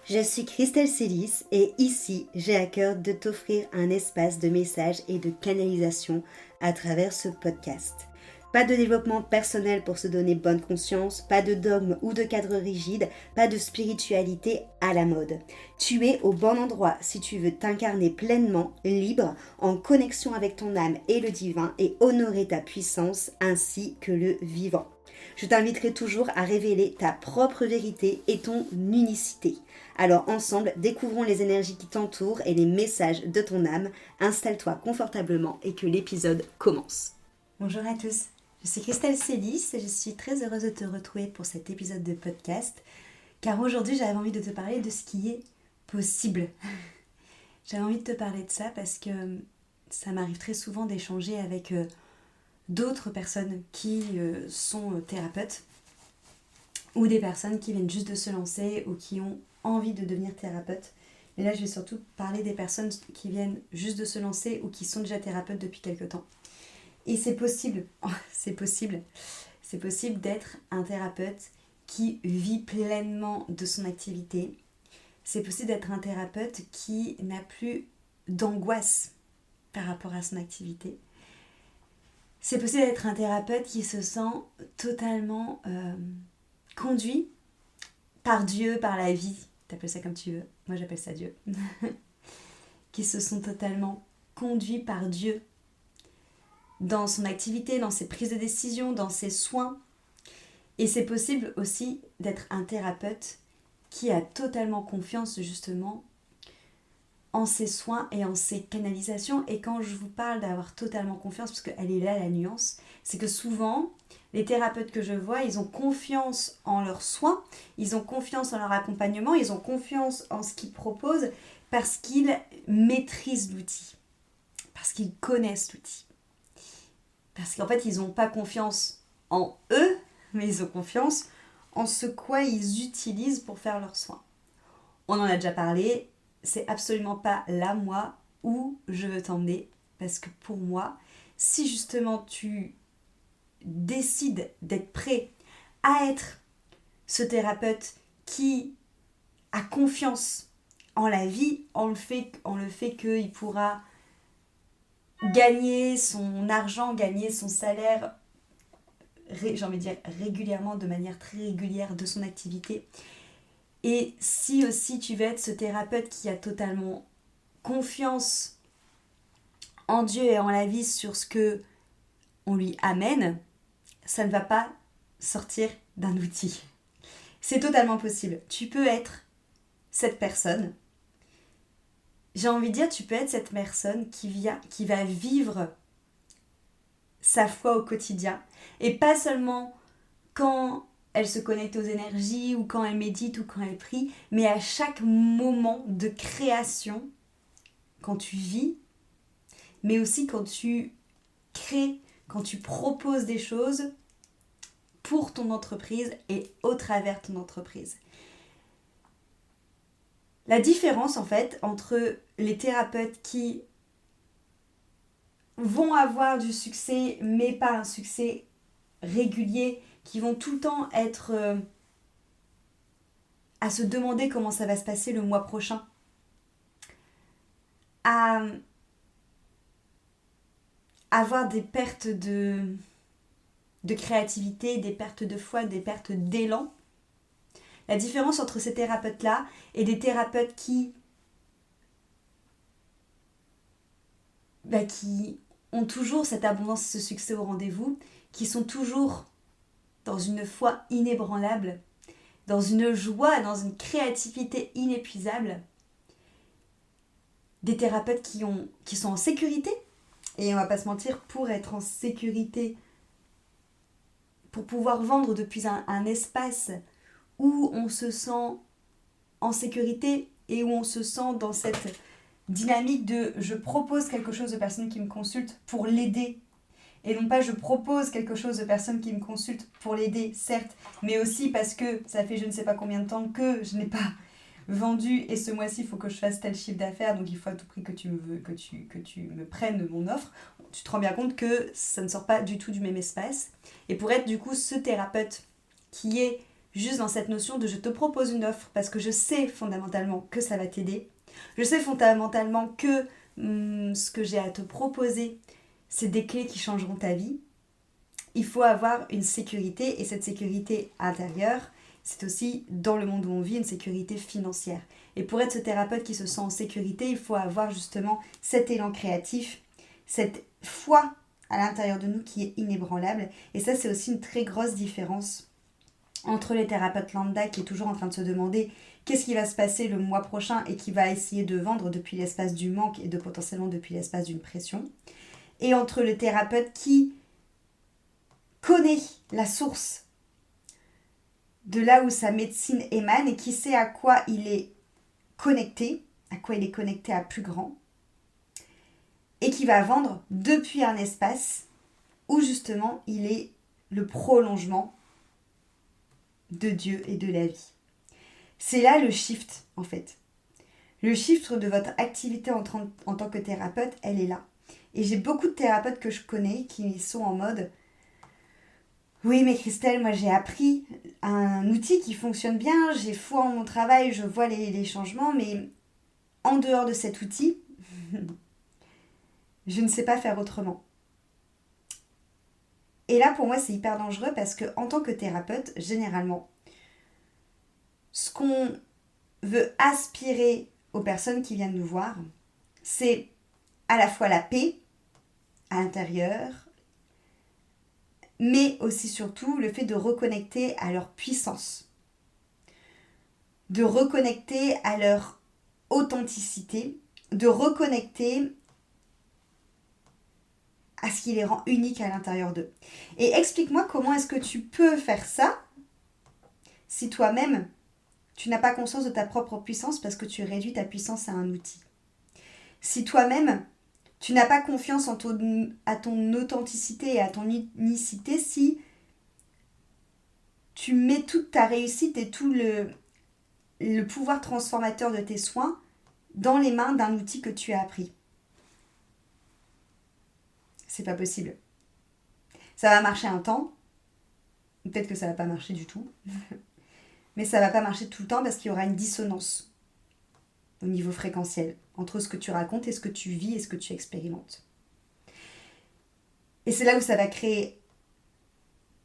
Je suis Christelle Célis et ici, j'ai à cœur de t'offrir un espace de messages et de canalisation à travers ce podcast. Pas de développement personnel pour se donner bonne conscience, pas de dogme ou de cadre rigide, pas de spiritualité à la mode. Tu es au bon endroit si tu veux t'incarner pleinement, libre, en connexion avec ton âme et le divin et honorer ta puissance ainsi que le vivant. Je t'inviterai toujours à révéler ta propre vérité et ton unicité. Alors ensemble, découvrons les énergies qui t'entourent et les messages de ton âme. Installe-toi confortablement et que l'épisode commence. Bonjour à tous, je suis Christelle Célis et je suis très heureuse de te retrouver pour cet épisode de podcast. Car aujourd'hui, j'avais envie de te parler de ce qui est possible. J'avais envie de te parler de ça parce que ça m'arrive très souvent d'échanger avec d'autres personnes qui sont thérapeutes ou des personnes qui viennent juste de se lancer ou qui ont envie de devenir thérapeute. Et là, je vais surtout parler des personnes qui viennent juste de se lancer ou qui sont déjà thérapeutes depuis quelque temps. Et c'est possible, c'est possible d'être un thérapeute qui vit pleinement de son activité. C'est possible d'être un thérapeute qui n'a plus d'angoisse par rapport à son activité. C'est possible d'être un thérapeute qui se sent totalement conduit par Dieu, par la vie. T'appelles ça comme tu veux. Moi, j'appelle ça Dieu. Qui se sont totalement conduits par Dieu dans son activité, dans ses prises de décision, dans ses soins. Et c'est possible aussi d'être un thérapeute qui a totalement confiance justement en ses soins et en ses canalisations. Et quand je vous parle d'avoir totalement confiance, parce qu'elle est là la nuance, c'est que souvent, les thérapeutes que je vois, ils ont confiance en leurs soins, ils ont confiance en leur accompagnement, ils ont confiance en ce qu'ils proposent parce qu'ils maîtrisent l'outil, parce qu'ils connaissent l'outil. Parce qu'en fait, ils n'ont pas confiance en eux, mais ils ont confiance en ce quoi ils utilisent pour faire leurs soins. On en a déjà parlé, c'est absolument pas là, moi, où je veux t'emmener. Parce que pour moi, si justement tu décides d'être prêt à être ce thérapeute qui a confiance en la vie, en le fait qu'il pourra gagner son argent, gagner son salaire, j'ai envie de dire régulièrement, de manière très régulière de son activité. Et si aussi tu veux être ce thérapeute qui a totalement confiance en Dieu et en la vie sur ce que on lui amène, ça ne va pas sortir d'un outil. C'est totalement possible. Tu peux être cette personne. J'ai envie de dire, tu peux être cette personne qui va vivre sa foi au quotidien. Et pas seulement quand elle se connecte aux énergies ou quand elle médite ou quand elle prie, mais à chaque moment de création, quand tu vis, mais aussi quand tu crées, quand tu proposes des choses pour ton entreprise et au travers ton entreprise. La différence en fait entre les thérapeutes qui vont avoir du succès mais pas un succès régulier, qui vont tout le temps être à se demander comment ça va se passer le mois prochain, à avoir des pertes de créativité, des pertes de foi, des pertes d'élan. La différence entre ces thérapeutes-là et des thérapeutes qui ont toujours cette abondance, ce succès au rendez-vous, qui sont toujours dans une foi inébranlable, dans une joie, dans une créativité inépuisable. Des thérapeutes qui sont en sécurité, et on va pas se mentir, pour être en sécurité, pour pouvoir vendre depuis un espace où on se sent en sécurité et où on se sent dans cette dynamique de je propose quelque chose aux personnes qui me consultent pour l'aider. Et non pas je propose quelque chose aux personnes qui me consultent pour l'aider, certes, mais aussi parce que ça fait je ne sais pas combien de temps que je n'ai pas vendu et ce mois-ci il faut que je fasse tel chiffre d'affaires, donc il faut à tout prix que tu me prennes mon offre. Tu te rends bien compte que ça ne sort pas du tout du même espace. Et pour être du coup ce thérapeute qui est juste dans cette notion de je te propose une offre parce que je sais fondamentalement que ça va t'aider. Je sais fondamentalement que ce que j'ai à te proposer, c'est des clés qui changeront ta vie. Il faut avoir une sécurité et cette sécurité intérieure, c'est aussi dans le monde où on vit une sécurité financière. Et pour être ce thérapeute qui se sent en sécurité, il faut avoir justement cet élan créatif, cette foi à l'intérieur de nous qui est inébranlable. Et ça, c'est aussi une très grosse différence entre les thérapeutes lambda qui est toujours en train de se demander qu'est-ce qui va se passer le mois prochain et qui va essayer de vendre depuis l'espace du manque et de potentiellement depuis l'espace d'une pression, et entre le thérapeute qui connaît la source de là où sa médecine émane et qui sait à quoi il est connecté, à plus grand, et qui va vendre depuis un espace où justement il est le prolongement de Dieu et de la vie. C'est là le shift en fait. Le shift de votre activité en tant que thérapeute, elle est là. Et j'ai beaucoup de thérapeutes que je connais qui sont en mode oui, mais Christelle, moi j'ai appris un outil qui fonctionne bien, j'ai foi en mon travail, je vois les changements, mais en dehors de cet outil, je ne sais pas faire autrement. Et là, pour moi, c'est hyper dangereux parce que en tant que thérapeute, généralement, ce qu'on veut aspirer aux personnes qui viennent nous voir, c'est à la fois la paix à l'intérieur, mais aussi surtout le fait de reconnecter à leur puissance, de reconnecter à leur authenticité, de reconnecter à ce qui les rend uniques à l'intérieur d'eux. Et explique-moi comment est-ce que tu peux faire ça si toi-même, tu n'as pas conscience de ta propre puissance parce que tu réduis ta puissance à un outil. Si toi-même, tu n'as pas confiance à ton authenticité et à ton unicité, si tu mets toute ta réussite et tout le pouvoir transformateur de tes soins dans les mains d'un outil que tu as appris. C'est pas possible. Ça va marcher un temps, peut-être que ça va pas marcher du tout, mais ça va pas marcher tout le temps parce qu'il y aura une dissonance au niveau fréquentiel entre ce que tu racontes et ce que tu vis et ce que tu expérimentes. Et c'est là où ça va créer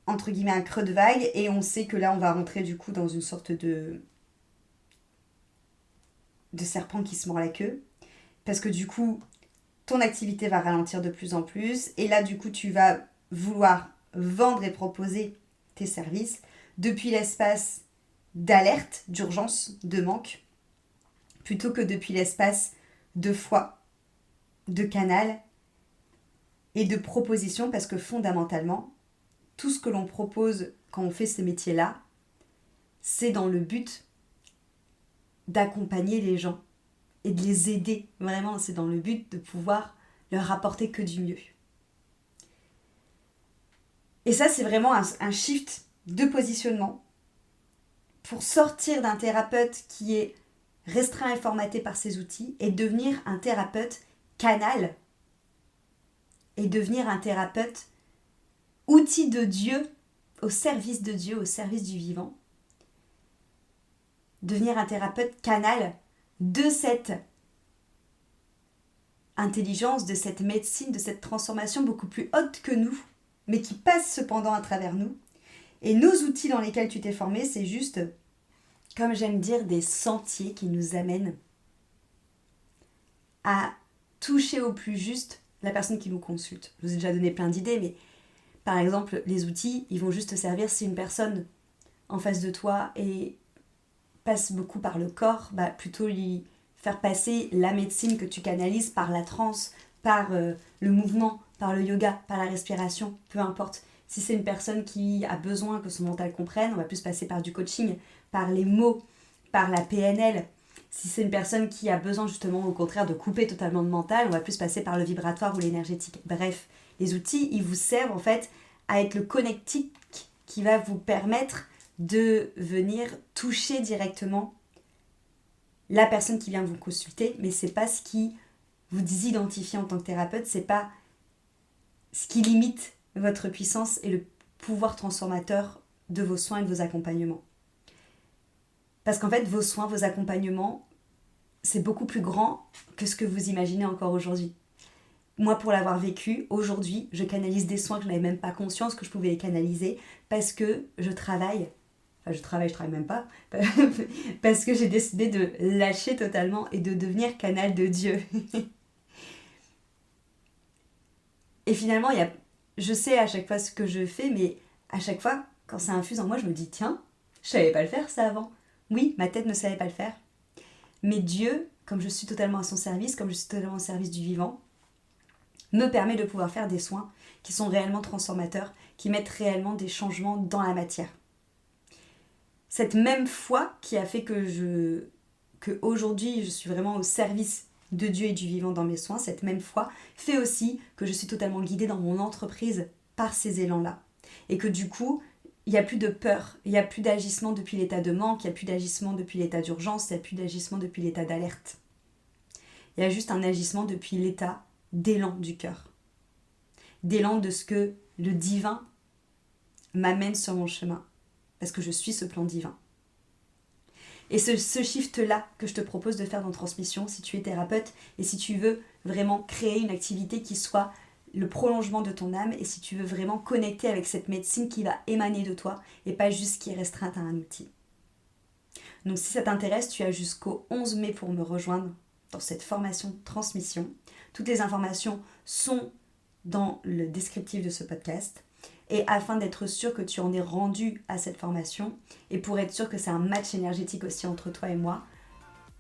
entre guillemets un creux de vague et on sait que là on va rentrer du coup dans une sorte de serpent qui se mord la queue parce que du coup ton activité va ralentir de plus en plus et là du coup tu vas vouloir vendre et proposer tes services depuis l'espace d'alerte, d'urgence, de manque plutôt que depuis l'espace de foi, de canal et de proposition parce que fondamentalement tout ce que l'on propose quand on fait ces métiers-là, c'est dans le but d'accompagner les gens et de les aider. Vraiment, c'est dans le but de pouvoir leur apporter que du mieux. Et ça, c'est vraiment un shift de positionnement pour sortir d'un thérapeute qui est restreint et formaté par ses outils et devenir un thérapeute canal et devenir un thérapeute outil de Dieu, au service de Dieu, au service du vivant. Devenir un thérapeute canal de cette intelligence, de cette médecine, de cette transformation beaucoup plus haute que nous, mais qui passe cependant à travers nous. Et nos outils dans lesquels tu t'es formé, c'est juste, comme j'aime dire, des sentiers qui nous amènent à toucher au plus juste la personne qui nous consulte. Je vous ai déjà donné plein d'idées, mais par exemple, les outils, ils vont juste te servir si une personne en face de toi et passe beaucoup par le corps, plutôt lui faire passer la médecine que tu canalises par la transe, par le mouvement, par le yoga, par la respiration, peu importe. Si c'est une personne qui a besoin que son mental comprenne, on va plus passer par du coaching, par les mots, par la PNL. Si c'est une personne qui a besoin justement au contraire de couper totalement de mental, on va plus passer par le vibratoire ou l'énergétique. Bref, les outils, ils vous servent en fait à être le connectique qui va vous permettre de venir toucher directement la personne qui vient vous consulter, mais c'est pas ce qui vous identifie en tant que thérapeute, c'est pas ce qui limite votre puissance et le pouvoir transformateur de vos soins et de vos accompagnements. Parce qu'en fait, vos soins, vos accompagnements, c'est beaucoup plus grand que ce que vous imaginez encore aujourd'hui. Moi, pour l'avoir vécu, aujourd'hui, je canalise des soins que je n'avais même pas conscience que je pouvais les canaliser parce que je travaille même pas, parce que j'ai décidé de lâcher totalement et de devenir canal de Dieu. Et finalement, je sais à chaque fois ce que je fais, mais à chaque fois, quand ça infuse en moi, je me dis, tiens, je savais pas le faire ça avant. Oui, ma tête ne savait pas le faire. Mais Dieu, comme je suis totalement à son service, comme je suis totalement au service du vivant, me permet de pouvoir faire des soins qui sont réellement transformateurs, qui mettent réellement des changements dans la matière. Cette même foi qui a fait que aujourd'hui je suis vraiment au service de Dieu et du vivant dans mes soins, cette même foi fait aussi que je suis totalement guidée dans mon entreprise par ces élans-là. Et que du coup, il n'y a plus de peur, il n'y a plus d'agissement depuis l'état de manque, il n'y a plus d'agissement depuis l'état d'urgence, il n'y a plus d'agissement depuis l'état d'alerte. Il y a juste un agissement depuis l'état d'élan du cœur. D'élan de ce que le divin m'amène sur mon chemin. Parce que je suis ce plan divin. Et ce shift-là que je te propose de faire dans Transmission, si tu es thérapeute et si tu veux vraiment créer une activité qui soit le prolongement de ton âme et si tu veux vraiment connecter avec cette médecine qui va émaner de toi et pas juste qui est restreinte à un outil. Donc si ça t'intéresse, tu as jusqu'au 11 mai pour me rejoindre dans cette formation Transmission. Toutes les informations sont dans le descriptif de ce podcast. Et afin d'être sûr que tu en es rendu à cette formation et pour être sûr que c'est un match énergétique aussi entre toi et moi,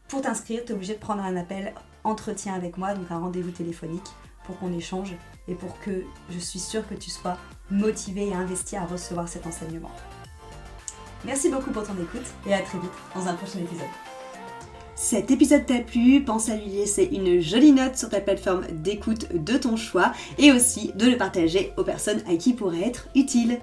pour t'inscrire, tu es obligé de prendre un appel entretien avec moi, donc un rendez-vous téléphonique pour qu'on échange et pour que je suis sûre que tu sois motivé et investi à recevoir cet enseignement. Merci beaucoup pour ton écoute et à très vite dans un prochain épisode. Cet épisode t'a plu, pense à lui laisser une jolie note sur ta plateforme d'écoute de ton choix et aussi de le partager aux personnes à qui il pourrait être utile.